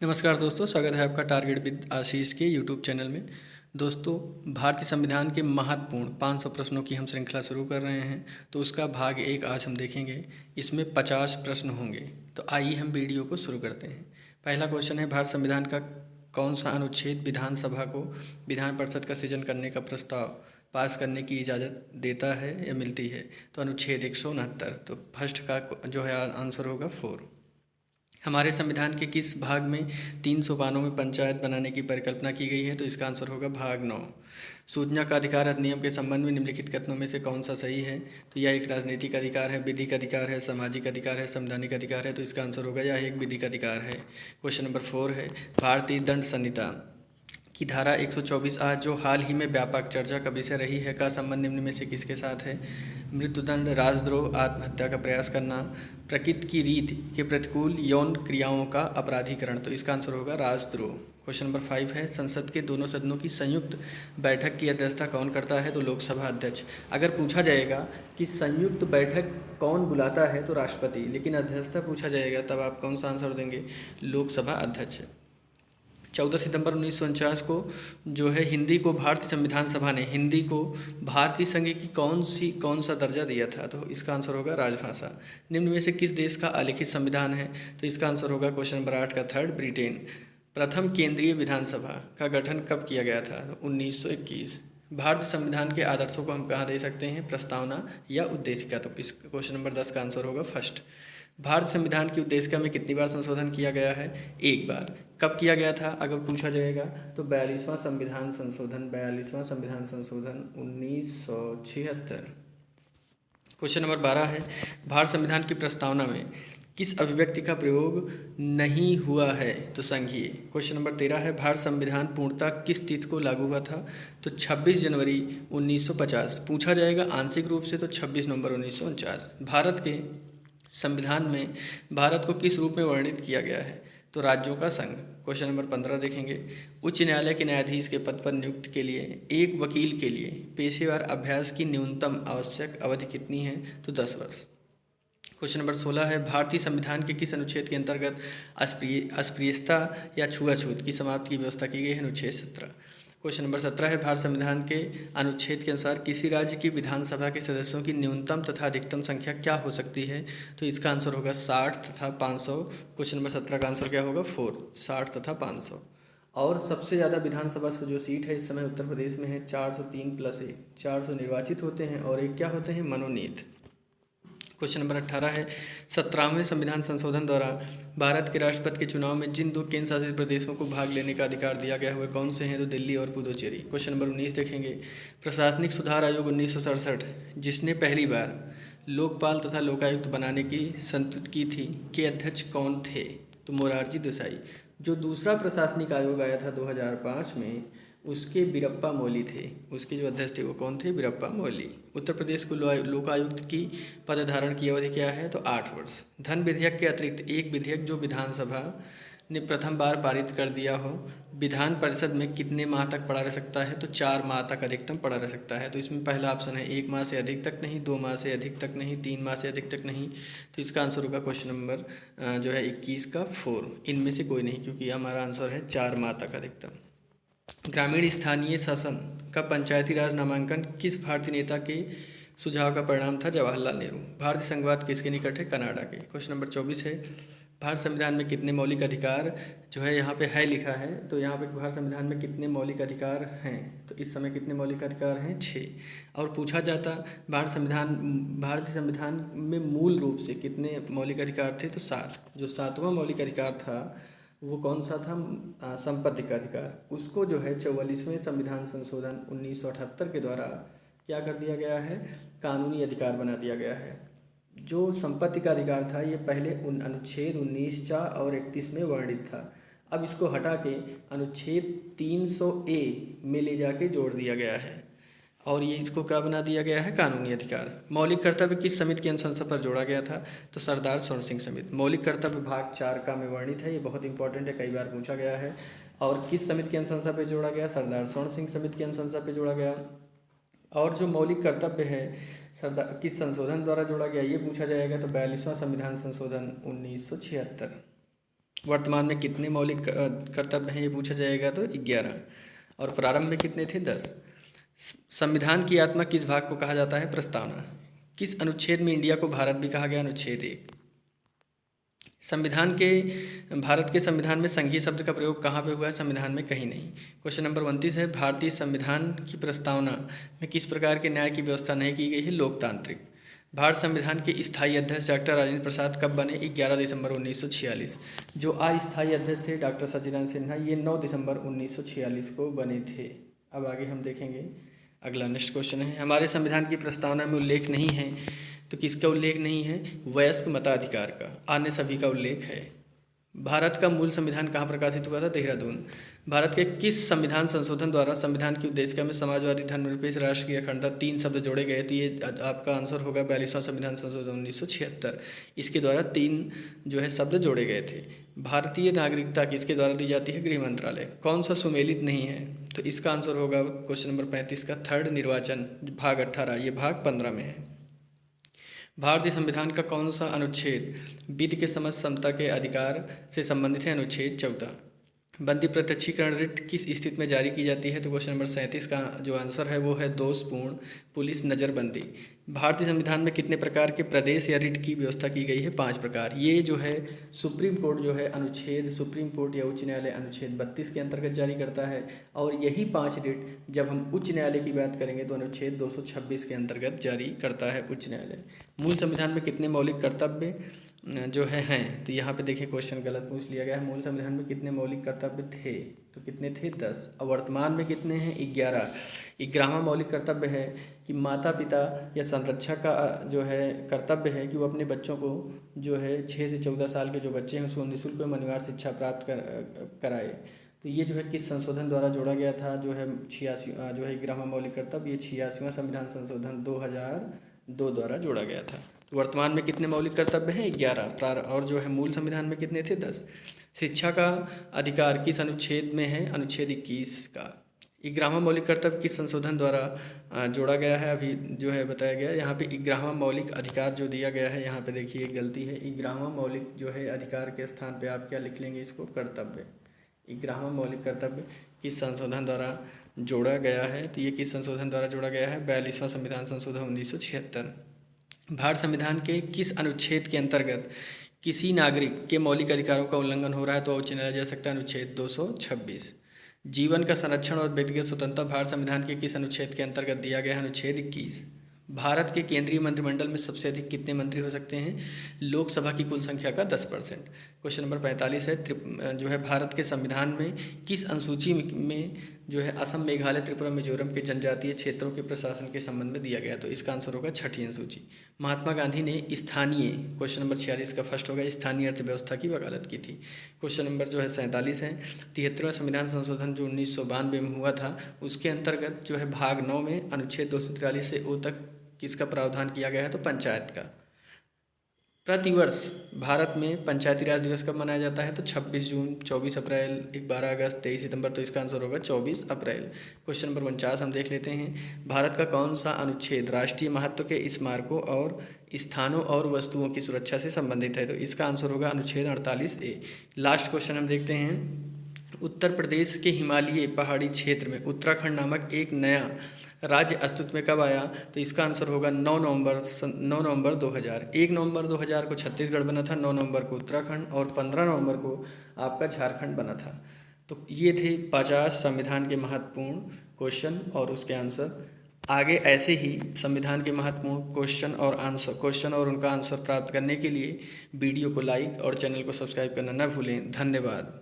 नमस्कार दोस्तों, स्वागत है आपका टारगेट विद आशीष के यूट्यूब चैनल में। दोस्तों, भारतीय संविधान के महत्वपूर्ण 500 प्रश्नों की हम श्रृंखला शुरू कर रहे हैं। तो उसका भाग 1 आज हम देखेंगे। इसमें 50 प्रश्न होंगे। तो आइए हम वीडियो को शुरू करते हैं। पहला क्वेश्चन है, भारत संविधान का कौन सा अनुच्छेद विधानसभा को विधान परिषद का सृजन करने का प्रस्ताव पास करने की इजाज़त देता है या मिलती है? तो अनुच्छेद 169। तो फर्स्ट का जो है आंसर होगा 4। हमारे संविधान के किस भाग में 300 पानों में पंचायत बनाने की परिकल्पना की गई है? तो इसका आंसर होगा भाग 9। सूचना का अधिकार अधिनियम के संबंध में निम्नलिखित कथनों में से कौन सा सही है? तो यह एक राजनीतिक अधिकार है, विधिक अधिकार है, सामाजिक अधिकार है, संवैधानिक अधिकार है। तो इसका आंसर होगा यह एक विधिक अधिकार है। क्वेश्चन नंबर 4 है, भारतीय दंड संहिता की धारा 124 आज जो हाल ही में व्यापक चर्चा का विषय रही है का संबंध निम्न में से किसके साथ है? मृत्युदंड, राजद्रोह, आत्महत्या का प्रयास करना, प्रकृति की रीत के प्रतिकूल यौन क्रियाओं का अपराधीकरण। तो इसका आंसर होगा राजद्रोह। क्वेश्चन नंबर 5 है, संसद के दोनों सदनों की संयुक्त बैठक की अध्यक्षता कौन करता है? तो लोकसभा अध्यक्ष। अगर पूछा जाएगा कि संयुक्त बैठक कौन बुलाता है तो राष्ट्रपति, लेकिन अध्यक्षता पूछा जाएगा तब आप कौन सा आंसर देंगे? लोकसभा अध्यक्ष। 14 सितंबर 1949 को जो है हिंदी को भारतीय संविधान सभा ने हिंदी को भारतीय संघ की कौन सा दर्जा दिया था? तो इसका आंसर होगा राजभाषा। निम्न में से किस देश का अलिखित संविधान है? तो इसका आंसर होगा क्वेश्चन नंबर 8 का 3 ब्रिटेन। प्रथम केंद्रीय विधानसभा का गठन कब किया गया था? तो 1921। भारतीय संविधान के आदर्शों को हम कहाँ दे सकते हैं? प्रस्तावना या उद्देशिका। तो इस क्वेश्चन नंबर 10 का आंसर होगा फर्स्ट। भारत संविधान की उद्देशिका में कितनी बार संशोधन किया गया है? 1 बार। कब किया गया था अगर पूछा जाएगा? तो 42वां संविधान संशोधन 1976। क्वेश्चन नंबर 12 है, भारत संविधान की प्रस्तावना में किस अभिव्यक्ति का प्रयोग नहीं हुआ है? तो संघीय। क्वेश्चन नंबर 13 है, भारत संविधान पूर्णतः किस तिथि को लागू हुआ था? तो 26 जनवरी 1950। पूछा जाएगा आंशिक रूप से तो 26 नवंबर 1949। भारत के संविधान में भारत को किस रूप में वर्णित किया गया है? तो राज्यों का संघ। क्वेश्चन नंबर 15 देखेंगे, उच्च न्यायालय के न्यायाधीश के पद पर नियुक्ति के लिए एक वकील के लिए पेशेवर अभ्यास की न्यूनतम आवश्यक अवधि कितनी है? तो 10 वर्ष। क्वेश्चन नंबर 16 है, भारतीय संविधान के किस अनुच्छेद के अंतर्गत अस्पृश्यता या छुआछूत की समाप्ति की व्यवस्था की गई है? अनुच्छेद 17। क्वेश्चन नंबर 17 है, भारत संविधान के अनुच्छेद के अनुसार किसी राज्य की विधानसभा के सदस्यों की न्यूनतम तथा अधिकतम संख्या क्या हो सकती है? तो इसका आंसर होगा 60 तथा 500। क्वेश्चन नंबर 17 का आंसर क्या होगा? 4, 60 तथा 500। और सबसे ज़्यादा विधानसभा से जो सीट है इस समय उत्तर प्रदेश में है 403 + 1। 400 निर्वाचित होते हैं और एक क्या होते हैं? मनोनीत। क्वेश्चन नंबर 18 है, 17वें संविधान संशोधन द्वारा भारत के राष्ट्रपति के चुनाव में जिन 2 केंद्र शासित प्रदेशों को भाग लेने का अधिकार दिया गया हुआ कौन से हैं? तो दिल्ली और पुदुचेरी। क्वेश्चन नंबर 19 देखेंगे, प्रशासनिक सुधार आयोग 1967 जिसने पहली बार लोकपाल तथा लोकायुक्त बनाने की संस्तुति की थी के अध्यक्ष कौन थे? तो मोरारजी देसाई। जो दूसरा प्रशासनिक आयोग आया था 2005 में उसके वीरप्पा मोइली थे। उसके जो अध्यक्ष थे वो कौन थे? वीरप्पा मोइली। उत्तर प्रदेश को लोकायुक्त की पदधारण की अवधि क्या है? तो 8 वर्ष। धन विधेयक के अतिरिक्त एक विधेयक जो विधानसभा ने प्रथम बार पारित कर दिया हो विधान परिषद में कितने माह तक पड़ा रह सकता है? तो 4 माह तक अधिकतम पड़ा रह सकता है। तो इसमें पहला ऑप्शन है 1 माह से अधिक तक नहीं, 2 माह से अधिक तक नहीं, 3 माह से अधिक तक नहीं। तो इसका आंसर होगा क्वेश्चन नंबर जो है 21 का 4। इनमें से कोई नहीं, क्योंकि हमारा आंसर है 4 माह तक अधिकतम। ग्रामीण स्थानीय शासन का पंचायती राज नामांकन किस भारतीय नेता के सुझाव का परिणाम था? जवाहरलाल नेहरू। भारतीय संघवाद किसके निकट है? कनाडा के। क्वेश्चन नंबर 24 है, भारत संविधान में कितने मौलिक अधिकार जो है यहाँ पे है लिखा है? तो यहाँ पे भारत संविधान में कितने मौलिक अधिकार हैं? तो इस समय कितने मौलिक अधिकार हैं? 6। और पूछा जाता भारतीय संविधान में मूल रूप से कितने मौलिक अधिकार थे? तो 7। जो 7वां मौलिक अधिकार था वो कौन सा था? संपत्ति का अधिकार। उसको जो है 44वें संविधान संशोधन 1978 के द्वारा क्या कर दिया गया है? कानूनी अधिकार बना दिया गया है। जो संपत्ति का अधिकार था ये पहले अनुच्छेद 19 चा और 31 में वर्णित था। अब इसको हटा के अनुच्छेद 300A में ले जाके जोड़ दिया गया है और ये इसको क्या बना दिया गया है? कानूनी अधिकार। मौलिक कर्तव्य किस समिति की अनुशंसा पर जोड़ा गया था? तो सरदार स्वर्ण सिंह समिति। मौलिक कर्तव्य भाग 4 का में वर्णित है। ये बहुत इंपॉर्टेंट है, कई बार पूछा गया है। और किस समिति की अनुशंसा पर जोड़ा गया? सरदार स्वर्ण सिंह समिति की अनुशंसा पर जोड़ा गया। और जो मौलिक कर्तव्य है सरदार किस संशोधन द्वारा जोड़ा गया ये पूछा जाएगा? तो 42वां संविधान संशोधन 1976। वर्तमान में कितने मौलिक कर्तव्य हैं ये पूछा जाएगा तो 11। और प्रारंभ में कितने थे? 10। संविधान की आत्मा किस भाग को कहा जाता है? प्रस्तावना। किस अनुच्छेद में इंडिया को भारत भी कहा गया? अनुच्छेद 1। भारत के संविधान में संघीय शब्द का प्रयोग कहाँ पे हुआ है? संविधान में कहीं नहीं। क्वेश्चन नंबर 29 है, भारतीय संविधान की प्रस्तावना में किस प्रकार के न्याय की व्यवस्था नहीं की गई है? लोकतांत्रिक। भारत संविधान के स्थायी अध्यक्ष डॉक्टर राजेंद्र प्रसाद कब बने? 11 दिसंबर 1946। जो अस्थायी अध्यक्ष थे डॉक्टर सच्चिदानंद सिन्हा, ये 9 दिसंबर 1946 को बने थे। अब आगे हम देखेंगे। अगला नेक्स्ट क्वेश्चन है, हमारे संविधान की प्रस्तावना में उल्लेख नहीं है, तो किसका उल्लेख नहीं है? वयस्क मताधिकार का। अन्य सभी का उल्लेख है। भारत का मूल संविधान कहाँ प्रकाशित हुआ था? देहरादून। भारत के किस संविधान संशोधन द्वारा संविधान की उद्देशिका में समाजवादी, धर्मनिरपेक्ष, राष्ट्र की अखंडता 3 शब्द जोड़े गए? तो ये आपका आंसर होगा 42वां संविधान संशोधन 1976। इसके द्वारा 3 जो है शब्द जोड़े गए थे। भारतीय नागरिकता किसके द्वारा दी जाती है? गृह मंत्रालय। कौन सा सुमेलित नहीं है? तो इसका आंसर होगा क्वेश्चन नंबर 35 का थर्ड, निर्वाचन, भाग 18। ये भाग 15 में है। भारतीय संविधान का कौन सा अनुच्छेद विधि के समझ समता के अधिकार से संबंधित है? अनुच्छेद 14। बंदी प्रत्यक्षीकरण रिट किस स्थिति में जारी की जाती है? तो क्वेश्चन नंबर 37 का जो आंसर है वो है दोषपूर्ण पुलिस नज़रबंदी। भारतीय संविधान में कितने प्रकार के प्रदेश या रिट की व्यवस्था की गई है? 5 प्रकार। ये जो है सुप्रीम कोर्ट जो है अनुच्छेद, सुप्रीम कोर्ट या उच्च न्यायालय अनुच्छेद 32 के अंतर्गत जारी करता है, और यही 5 रिट जब हम उच्च न्यायालय की बात करेंगे तो अनुच्छेद 226 के अंतर्गत जारी करता है उच्च न्यायालय। मूल संविधान में कितने मौलिक कर्तव्य जो हैं? तो यहाँ पे देखिए क्वेश्चन गलत पूछ लिया गया है। मूल संविधान में कितने मौलिक कर्तव्य थे? तो कितने थे? 10। और वर्तमान में कितने हैं? 11। 11वां मौलिक कर्तव्य है कि माता पिता या संरक्षक का जो है कर्तव्य है कि वो अपने बच्चों को जो है 6 से 14 साल के जो बच्चे हैं उसको निःशुल्क एवं अनिवार्य शिक्षा प्राप्त कराए। तो ये जो है किस संशोधन द्वारा जोड़ा गया था? जो है 86 जो है 11वां मौलिक कर्तव्य, ये 86वां संविधान संशोधन 2002 द्वारा जोड़ा गया था। वर्तमान में कितने मौलिक कर्तव्य हैं? 11। और जो है मूल संविधान में कितने थे? 10। शिक्षा का अधिकार किस अनुच्छेद में है? अनुच्छेद 21 का। 11वां मौलिक कर्तव्य किस संशोधन द्वारा जोड़ा गया है? अभी जो है बताया गया। यहाँ पे 11वां मौलिक अधिकार जो दिया गया है, यहाँ पे देखिए एक गलती है। 11वां मौलिक जो है अधिकार के स्थान पे आप क्या लिख लेंगे? इसको कर्तव्य। 11वां मौलिक कर्तव्य किस संशोधन द्वारा जोड़ा गया है? तो ये किस संशोधन द्वारा जोड़ा गया है? 42वां संविधान संशोधन 1976। भारत संविधान के किस अनुच्छेद के अंतर्गत किसी नागरिक के मौलिक अधिकारों का उल्लंघन हो रहा है तो उच्च न्यायालय जा सकता है? अनुच्छेद 226। जीवन का संरक्षण और व्यक्तिगत स्वतंत्रता भारत संविधान के किस अनुच्छेद के अंतर्गत दिया गया है? अनुच्छेद 21। भारत के केंद्रीय मंत्रिमंडल में सबसे अधिक कितने मंत्री हो सकते हैं? लोकसभा की कुल संख्या का 10%। क्वेश्चन नंबर 45 है, जो है भारत के संविधान में किस अनुसूची में जो है असम, मेघालय, त्रिपुरा, मिजोरम के जनजातीय क्षेत्रों के प्रशासन के संबंध में दिया गया? तो इसका आंसर होगा 6ठी अनुसूची। महात्मा गांधी ने स्थानीय, क्वेश्चन नंबर 46 का फर्स्ट होगा, स्थानीय अर्थव्यवस्था की वकालत की थी। क्वेश्चन नंबर जो है 47 है, 73वां संविधान संशोधन जो 1992 में हुआ था उसके अंतर्गत जो है भाग 9 में अनुच्छेद 243 से ओ तक किसका प्रावधान किया गया है? तो पंचायत का। प्रतिवर्ष भारत में पंचायती राज दिवस कब मनाया जाता है? तो 26 जून, 24 अप्रैल, 12 अगस्त, 23 सितंबर। तो इसका आंसर होगा 24 अप्रैल। क्वेश्चन नंबर 49 हम देख लेते हैं। भारत का कौन सा अनुच्छेद राष्ट्रीय महत्व के स्मारकों और स्थानों और वस्तुओं की सुरक्षा से संबंधित है? तो इसका आंसर होगा अनुच्छेद 48A। लास्ट क्वेश्चन हम देखते हैं। उत्तर प्रदेश के हिमालयी पहाड़ी क्षेत्र में उत्तराखंड नामक एक नया राज्य अस्तित्व में कब आया? तो इसका आंसर होगा 9 नवंबर 2000। 1 नवंबर 2000 को छत्तीसगढ़ बना था, 9 नवंबर को उत्तराखंड और 15 नवंबर को आपका झारखंड बना था। तो ये थे 50 संविधान के महत्वपूर्ण क्वेश्चन और उसके आंसर। आगे ऐसे ही संविधान के महत्वपूर्ण क्वेश्चन और उनका आंसर प्राप्त करने के लिए वीडियो को लाइक और चैनल को सब्सक्राइब करना न भूलें। धन्यवाद।